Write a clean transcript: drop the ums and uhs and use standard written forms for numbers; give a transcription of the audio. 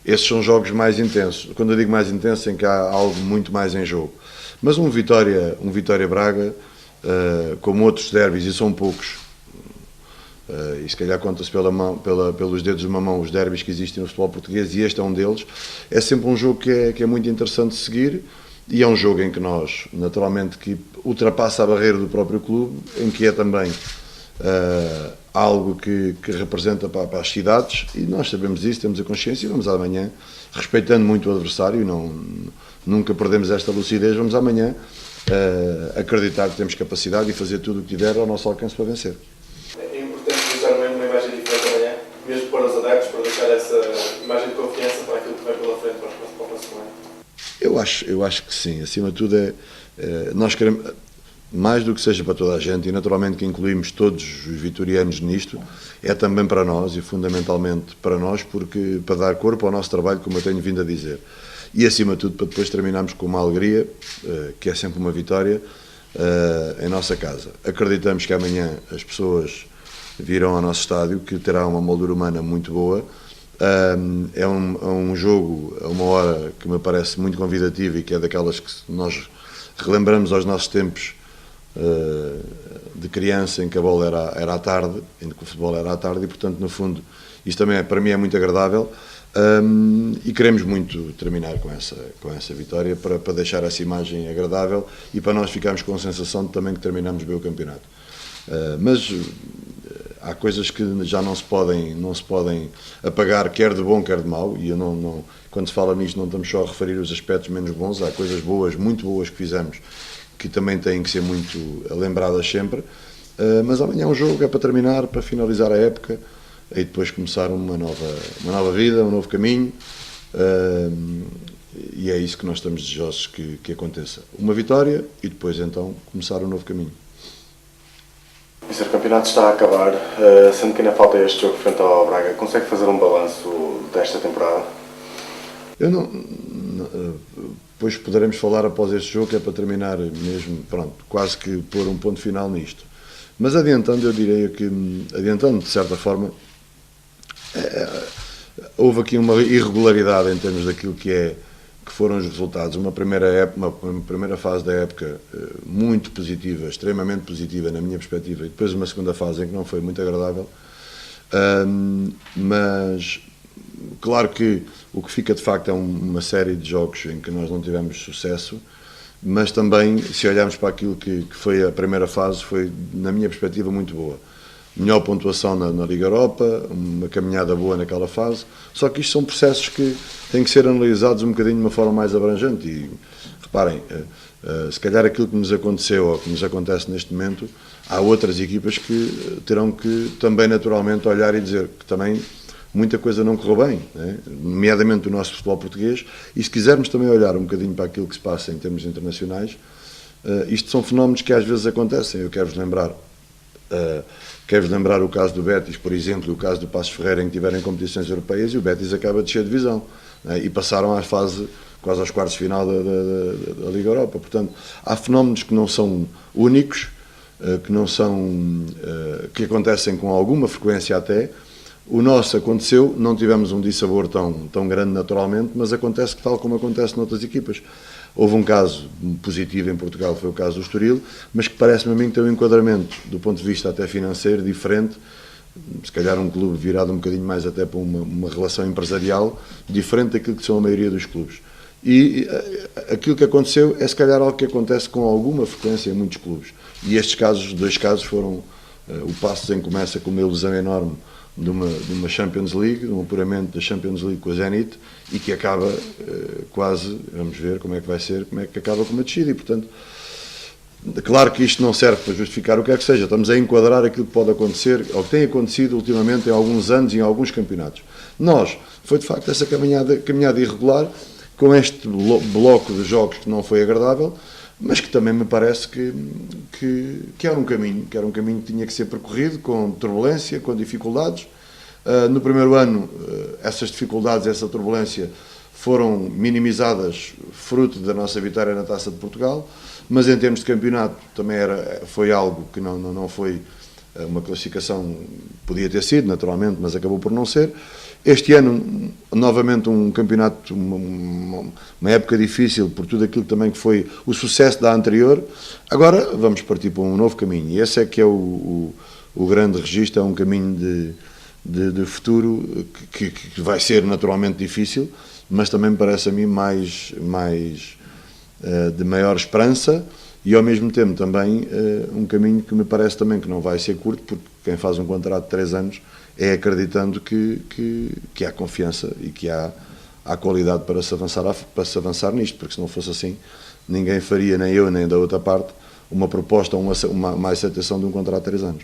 Esses são jogos mais intensos. Quando eu digo mais intensos, em que há algo muito mais em jogo. Mas um Vitória Braga, como outros derbys, e são poucos, e se calhar conta-se pelos dedos de uma mão os derbys que existem no futebol português, e este é um deles, é sempre um jogo que é muito interessante de seguir, e é um jogo em que nós, naturalmente, que ultrapassa a barreira do próprio clube, em que é também algo que representa para as cidades, e nós sabemos isso, temos a consciência, e vamos amanhã, respeitando muito o adversário, nunca perdemos esta lucidez, vamos amanhã acreditar que temos capacidade e fazer tudo o que tiver ao nosso alcance para vencer. É importante deixar uma imagem diferente amanhã, mesmo para os adeptos, para deixar essa imagem de confiança para aquilo que vem pela frente para o próximo ano. Eu acho que sim, acima de tudo nós queremos, mais do que seja para toda a gente, e naturalmente que incluímos todos os vitorianos nisto, é também para nós e fundamentalmente para nós, porque para dar corpo ao nosso trabalho, como eu tenho vindo a dizer. E acima de tudo para depois terminarmos com uma alegria, que é sempre uma vitória, em nossa casa. Acreditamos que amanhã as pessoas virão ao nosso estádio, que terá uma moldura humana muito boa. É um jogo a uma hora que me parece muito convidativa e que é daquelas que nós relembramos aos nossos tempos de criança, em que a bola era à tarde, em que o futebol era à tarde, e portanto, no fundo, isto também para mim é muito agradável. E queremos muito terminar com essa vitória para deixar essa imagem agradável e para nós ficarmos com a sensação de também que terminamos bem o campeonato. Mas há coisas que já não se podem apagar, quer de bom, quer de mau, e eu quando se fala nisto não estamos só a referir os aspectos menos bons, há coisas boas, muito boas que fizemos, que também têm que ser muito lembradas sempre. Mas amanhã é um jogo, é para terminar, para finalizar a época, e depois começar uma nova vida, um novo caminho, e é isso que nós estamos desejosos que aconteça. Uma vitória e depois então começar um novo caminho. O campeonato está a acabar, sendo que ainda falta este jogo frente ao Braga. Consegue fazer um balanço desta temporada? Depois poderemos falar após este jogo, que é para terminar mesmo, pronto, quase que pôr um ponto final nisto. Mas adiantando, eu diria que, de certa forma, houve aqui uma irregularidade em termos daquilo que foram os resultados. Uma primeira fase da época muito positiva, extremamente positiva na minha perspectiva, e depois uma segunda fase em que não foi muito agradável. Mas claro que o que fica de facto é uma série de jogos em que nós não tivemos sucesso, mas também, se olharmos para aquilo que foi a primeira fase, foi, na minha perspectiva, muito boa. Melhor pontuação na Liga Europa, uma caminhada boa naquela fase, só que isto são processos que têm que ser analisados um bocadinho de uma forma mais abrangente e, reparem, se calhar aquilo que nos aconteceu ou que nos acontece neste momento, há outras equipas que terão que também naturalmente olhar e dizer que também muita coisa não correu bem, né? Nomeadamente o nosso futebol português, e se quisermos também olhar um bocadinho para aquilo que se passa em termos internacionais, isto são fenómenos que às vezes acontecem. Eu quero-vos lembrar o caso do Betis, por exemplo, o caso do Passos Ferreira, em que tiveram competições europeias e o Betis acaba de descer de divisão, né? E passaram à fase, quase aos quartos de final da Liga Europa. Portanto, há fenómenos que não são únicos, que acontecem com alguma frequência até. O nosso aconteceu, não tivemos um dissabor tão grande naturalmente, mas acontece tal como acontece noutras equipas. Houve um caso positivo em Portugal, foi o caso do Estoril, mas que parece-me a mim que tem um enquadramento, do ponto de vista até financeiro, diferente, se calhar um clube virado um bocadinho mais até para uma relação empresarial, diferente daquilo que são a maioria dos clubes. E aquilo que aconteceu é se calhar algo que acontece com alguma frequência em muitos clubes. E estes casos, 2 casos foram o Passos, em que começa com uma ilusão enorme de uma Champions League, de um apuramento da Champions League com a Zenit, e que acaba quase, vamos ver como é que vai ser, como é que acaba com uma descida. E portanto, claro que isto não serve para justificar o que é que seja, estamos a enquadrar aquilo que pode acontecer, ou que tem acontecido ultimamente em alguns anos e em alguns campeonatos. Foi de facto essa caminhada irregular, com este bloco de jogos que não foi agradável, mas que também me parece que era um caminho que tinha que ser percorrido com turbulência, com dificuldades. No primeiro ano, essas dificuldades, essa turbulência foram minimizadas fruto da nossa vitória na Taça de Portugal, mas em termos de campeonato também foi algo que não foi uma classificação, podia ter sido, naturalmente, mas acabou por não ser. Este ano, novamente, um campeonato, uma época difícil por tudo aquilo também que foi o sucesso da anterior. Agora vamos partir para um novo caminho, e esse é que é o grande registro, é um caminho de futuro que vai ser naturalmente difícil, mas também me parece a mim de maior esperança, e ao mesmo tempo também um caminho que me parece também que não vai ser curto, porque quem faz um contrato de 3 anos é acreditando que há confiança e que há qualidade para se avançar nisto, porque se não fosse assim, ninguém faria, nem eu nem da outra parte, uma proposta ou uma aceitação de um contrato de 3 anos.